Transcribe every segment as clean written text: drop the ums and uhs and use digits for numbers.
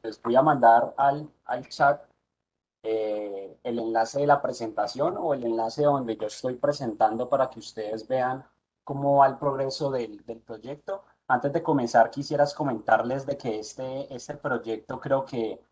Les voy a mandar al chat el enlace de la presentación o el enlace donde yo estoy presentando para que ustedes vean cómo va el progreso del proyecto. Antes de comenzar, quisieras comentarles de que este proyecto creo que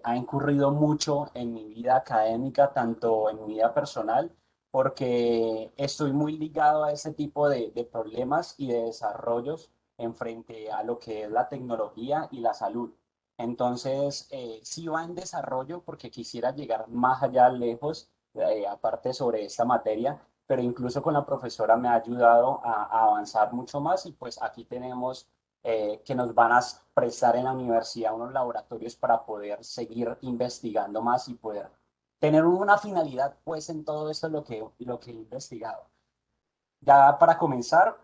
ha incurrido mucho en mi vida académica, tanto en mi vida personal, porque estoy muy ligado a ese tipo de problemas y de desarrollos en frente a lo que es la tecnología y la salud. Entonces, sí va en desarrollo porque quisiera llegar más allá, lejos, aparte sobre esta materia, pero incluso con la profesora me ha ayudado a avanzar mucho más y pues aquí tenemos que nos van a prestar en la universidad unos laboratorios para poder seguir investigando más y poder tener una finalidad pues en todo esto lo que he investigado. Ya para comenzar,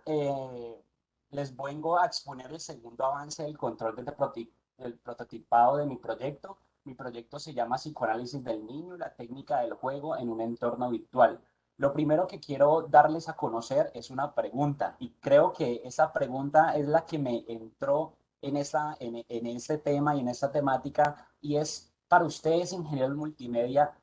les vengo a exponer el segundo avance del control del prototipado de mi proyecto. Mi proyecto se llama Psicoanálisis del Niño, la técnica del juego en un entorno virtual. Lo primero que quiero darles a conocer es una pregunta y creo que esa pregunta es la que me entró en este tema y en esta temática y es para ustedes, ingenieros multimedia,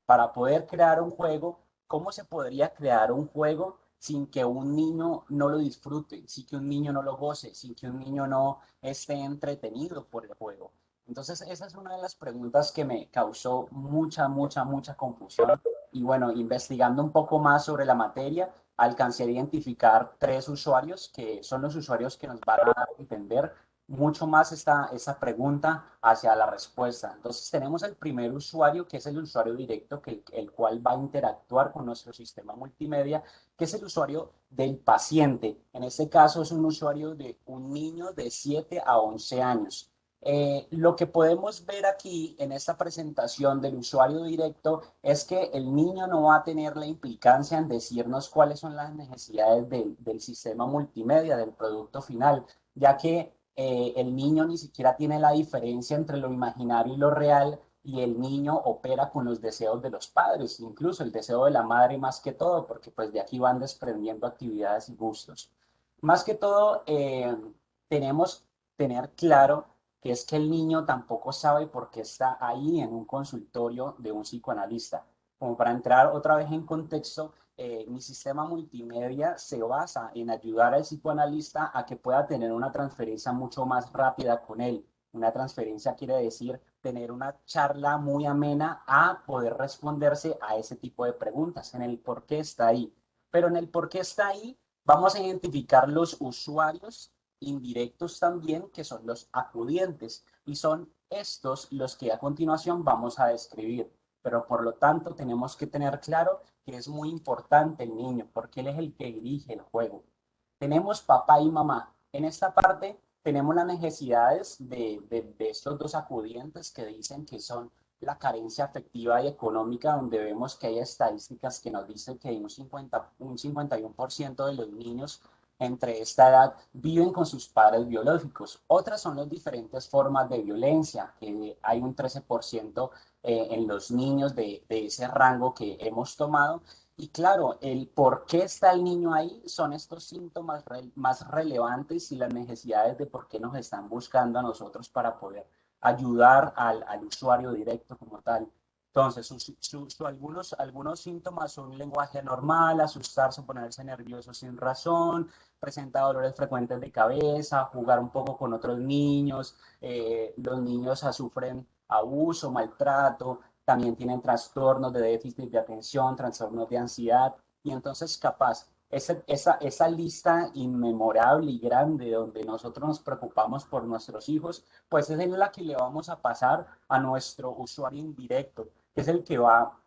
para poder crear un juego, ¿cómo se podría crear un juego sin que un niño no lo disfrute, sin que un niño no lo goce, sin que un niño no esté entretenido por el juego? Entonces, esa es una de las preguntas que me causó mucha confusión. Y bueno, investigando un poco más sobre la materia, alcancé a identificar tres usuarios que son los usuarios que nos van a dar a entender mucho más esta pregunta hacia la respuesta. Entonces tenemos el primer usuario, que es el usuario directo, el cual va a interactuar con nuestro sistema multimedia, que es el usuario del paciente. En este caso es un usuario de un niño de 7 a 11 años. Lo que podemos ver aquí en esta presentación del usuario directo es que el niño no va a tener la implicancia en decirnos cuáles son las necesidades del sistema multimedia, del producto final, ya que el niño ni siquiera tiene la diferencia entre lo imaginario y lo real, y el niño opera con los deseos de los padres, incluso el deseo de la madre más que todo, porque pues de aquí van desprendiendo actividades y gustos. Más que todo, tenemos tener claro que es que el niño tampoco sabe por qué está ahí en un consultorio de un psicoanalista. Como para entrar otra vez en contexto, mi sistema multimedia se basa en ayudar al psicoanalista a que pueda tener una transferencia mucho más rápida con él. Una transferencia quiere decir tener una charla muy amena a poder responderse a ese tipo de preguntas, en el por qué está ahí. Pero en el por qué está ahí, vamos a identificar los usuarios indirectos también, que son los acudientes, y son estos los que a continuación vamos a describir. Pero por lo tanto tenemos que tener claro que es muy importante el niño, porque él es el que dirige el juego. Tenemos papá y mamá. En esta parte tenemos las necesidades de estos dos acudientes que dicen que son la carencia afectiva y económica, donde vemos que hay estadísticas que nos dicen que un 51% de los niños entre esta edad viven con sus padres biológicos. Otras son las diferentes formas de violencia, que hay un 13% en los niños de ese rango que hemos tomado. Y claro, el por qué está el niño ahí son estos síntomas más relevantes y las necesidades de por qué nos están buscando a nosotros para poder ayudar al usuario directo como tal. Entonces, algunos síntomas son lenguaje normal, asustarse, ponerse nervioso sin razón, presenta dolores frecuentes de cabeza, jugar un poco con otros niños, los niños sufren abuso, maltrato, también tienen trastornos de déficit de atención, trastornos de ansiedad, y entonces capaz, esa lista inmemorable y grande donde nosotros nos preocupamos por nuestros hijos, pues es en la que le vamos a pasar a nuestro usuario indirecto, que es el que va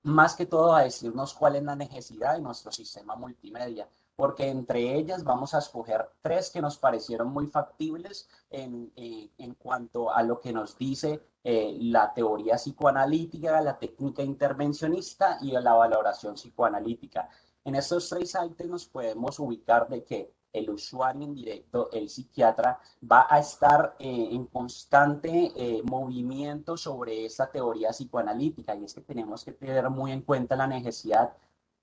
más que todo a decirnos cuál es la necesidad de nuestro sistema multimedia, porque entre ellas vamos a escoger tres que nos parecieron muy factibles en cuanto a lo que nos dice la teoría psicoanalítica, la técnica intervencionista y la valoración psicoanalítica. En estos tres ítems nos podemos ubicar de que el usuario indirecto, el psiquiatra, va a estar en constante movimiento sobre esta teoría psicoanalítica, y es que tenemos que tener muy en cuenta la necesidad,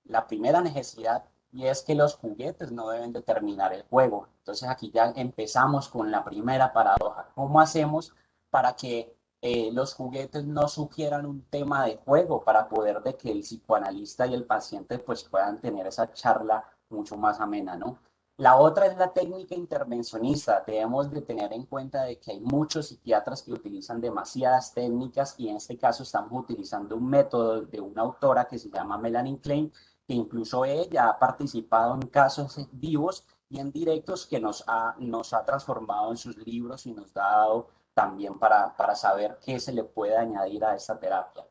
la primera necesidad, y es que los juguetes no deben determinar el juego. Entonces aquí ya empezamos con la primera paradoja. ¿Cómo hacemos para que los juguetes no sugieran un tema de juego, para poder de que el psicoanalista y el paciente pues puedan tener esa charla mucho más amena, ¿no? La otra es la técnica intervencionista. Debemos de tener en cuenta de que hay muchos psiquiatras que utilizan demasiadas técnicas y en este caso estamos utilizando un método de una autora que se llama Melanie Klein, que incluso ella ha participado en casos vivos y en directos que nos ha transformado en sus libros y nos ha dado también para saber qué se le puede añadir a esta terapia.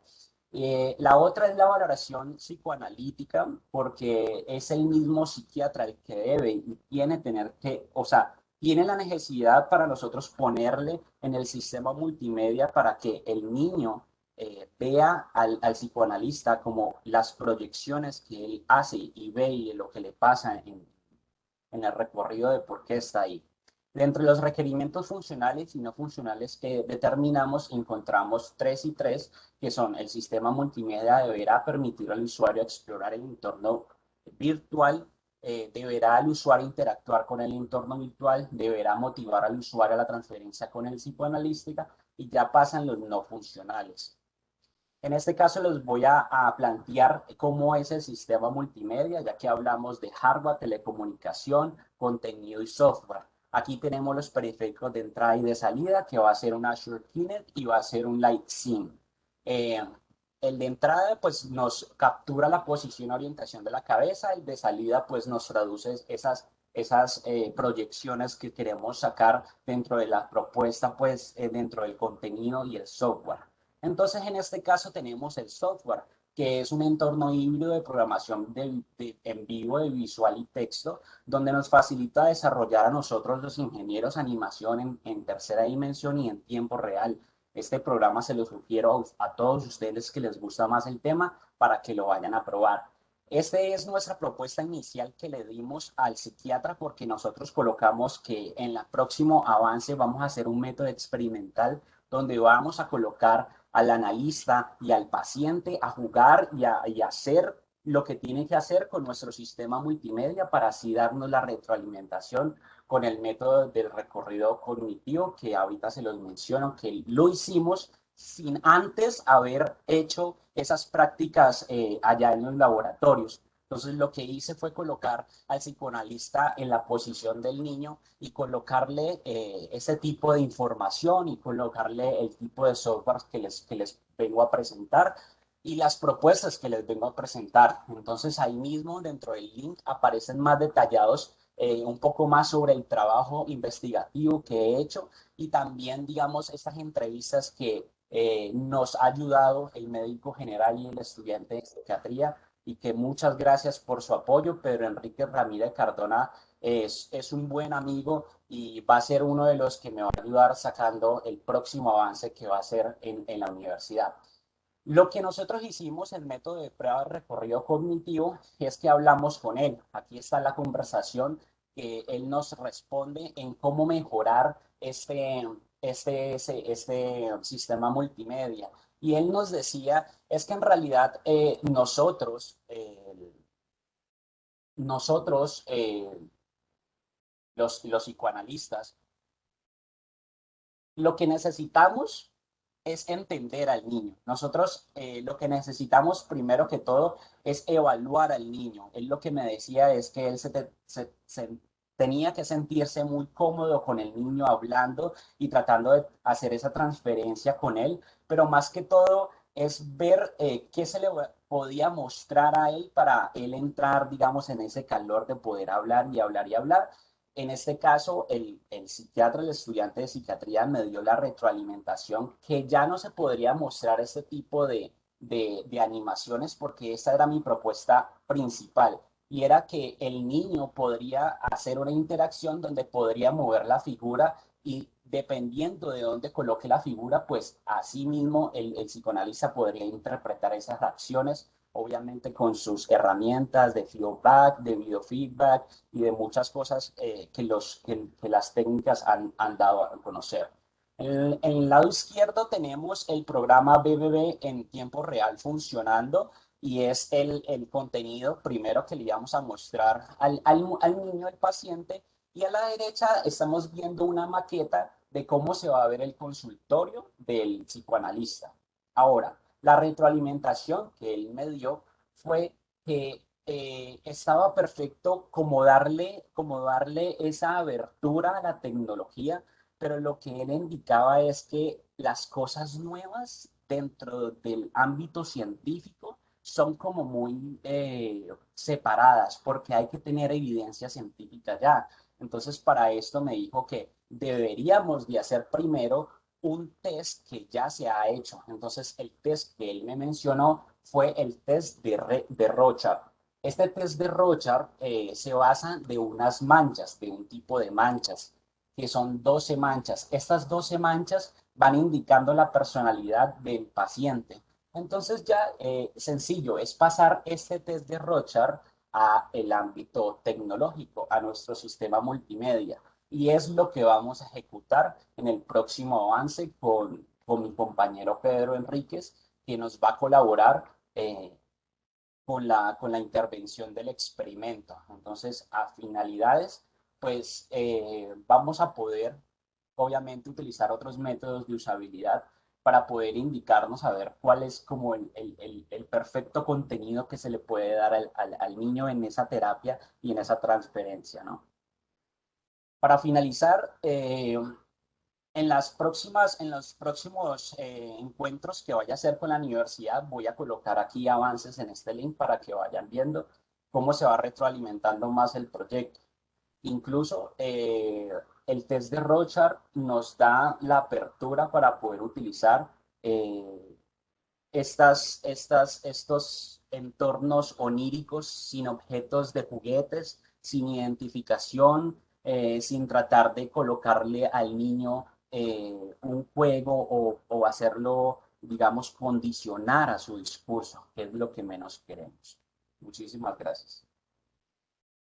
La otra es la valoración psicoanalítica, porque es el mismo psiquiatra el que debe y tiene tener que, o sea, tiene la necesidad para nosotros ponerle en el sistema multimedia para que el niño vea al psicoanalista como las proyecciones que él hace y ve y lo que le pasa en el recorrido de por qué está ahí. Dentro de los requerimientos funcionales y no funcionales que determinamos, encontramos 3 y 3, que son: el sistema multimedia deberá permitir al usuario explorar el entorno virtual, deberá el usuario interactuar con el entorno virtual, deberá motivar al usuario a la transferencia con el psicoanalística, y ya pasan los no funcionales. En este caso les voy a plantear cómo es el sistema multimedia, ya que hablamos de hardware, telecomunicación, contenido y software. Aquí tenemos los periféricos de entrada y de salida, que va a ser un Azure Kinect y va a ser un Lightsync. Eh, el de entrada pues nos captura la posición y orientación de la cabeza, el de salida pues nos traduce esas proyecciones que queremos sacar dentro de la propuesta, pues dentro del contenido y el software. Entonces, en este caso tenemos el software, que es un entorno híbrido de programación en vivo de visual y texto, donde nos facilita desarrollar a nosotros los ingenieros animación en tercera dimensión y en tiempo real. Este programa se lo sugiero a todos ustedes que les gusta más el tema para que lo vayan a probar. Esta es nuestra propuesta inicial que le dimos al psiquiatra, porque nosotros colocamos que en el próximo avance vamos a hacer un método experimental donde vamos a colocar al analista y al paciente a jugar y a hacer lo que tiene que hacer con nuestro sistema multimedia, para así darnos la retroalimentación con el método del recorrido cognitivo, que ahorita se los menciono, que lo hicimos sin antes haber hecho esas prácticas allá en los laboratorios. Entonces lo que hice fue colocar al psicoanalista en la posición del niño y colocarle ese tipo de información y colocarle el tipo de software que les vengo a presentar y las propuestas que les vengo a presentar. Entonces ahí mismo dentro del link aparecen más detallados, un poco más sobre el trabajo investigativo que he hecho, y también, digamos, estas entrevistas que nos ha ayudado el médico general y el estudiante de psiquiatría, y que muchas gracias por su apoyo. Pedro Enrique Ramírez Cardona es un buen amigo y va a ser uno de los que me va a ayudar sacando el próximo avance que va a ser en la universidad. Lo que nosotros hicimos en método de prueba de recorrido cognitivo es que hablamos con él. Aquí está la conversación que él nos responde en cómo mejorar este sistema multimedia. Y él nos decía, es que en realidad nosotros, los psicoanalistas, lo que necesitamos es entender al niño. Nosotros lo que necesitamos primero que todo es evaluar al niño. Él lo que me decía es que él tenía que sentirse muy cómodo con el niño hablando y tratando de hacer esa transferencia con él, pero más que todo es ver qué se le podía mostrar a él para él entrar, digamos, en ese calor de poder hablar y hablar y hablar. En este caso, el psiquiatra, el estudiante de psiquiatría, me dio la retroalimentación que ya no se podría mostrar este tipo de animaciones, porque esa era mi propuesta principal, y era que el niño podría hacer una interacción donde podría mover la figura, y dependiendo de dónde coloque la figura, pues así mismo el psicoanalista podría interpretar esas acciones, obviamente con sus herramientas de feedback, de biofeedback y de muchas cosas que las técnicas han dado a conocer. En el lado izquierdo tenemos el programa BBB en tiempo real funcionando, y es el contenido primero que le íbamos a mostrar al niño, al paciente. Y a la derecha estamos viendo una maqueta de cómo se va a ver el consultorio del psicoanalista. Ahora, la retroalimentación que él me dio fue que estaba perfecto como darle esa abertura a la tecnología, pero lo que él indicaba es que las cosas nuevas dentro del ámbito científico son como muy separadas porque hay que tener evidencia científica ya. Entonces, para esto me dijo que deberíamos de hacer primero un test que ya se ha hecho. Entonces, el test que él me mencionó fue el test de Rorschach. Este test de Rorschach se basa de unas manchas, de un tipo de manchas, que son 12 manchas. Estas 12 manchas van indicando la personalidad del paciente. Entonces ya sencillo, es pasar este test de Rorschach a el ámbito tecnológico, a nuestro sistema multimedia. Y es lo que vamos a ejecutar en el próximo avance con mi compañero Pedro Enríquez, que nos va a colaborar con la intervención del experimento. Entonces, a finalidades, pues vamos a poder, obviamente, utilizar otros métodos de usabilidad para poder indicarnos a ver cuál es como el perfecto contenido que se le puede dar al niño en esa terapia y en esa transferencia, ¿no? Para finalizar, en los próximos encuentros que vaya a hacer con la universidad, voy a colocar aquí avances en este link para que vayan viendo cómo se va retroalimentando más el proyecto. Incluso el test de Rorschach nos da la apertura para poder utilizar estos entornos oníricos sin objetos de juguetes, sin identificación, sin tratar de colocarle al niño un juego o hacerlo, digamos, condicionar a su discurso, que es lo que menos queremos. Muchísimas gracias.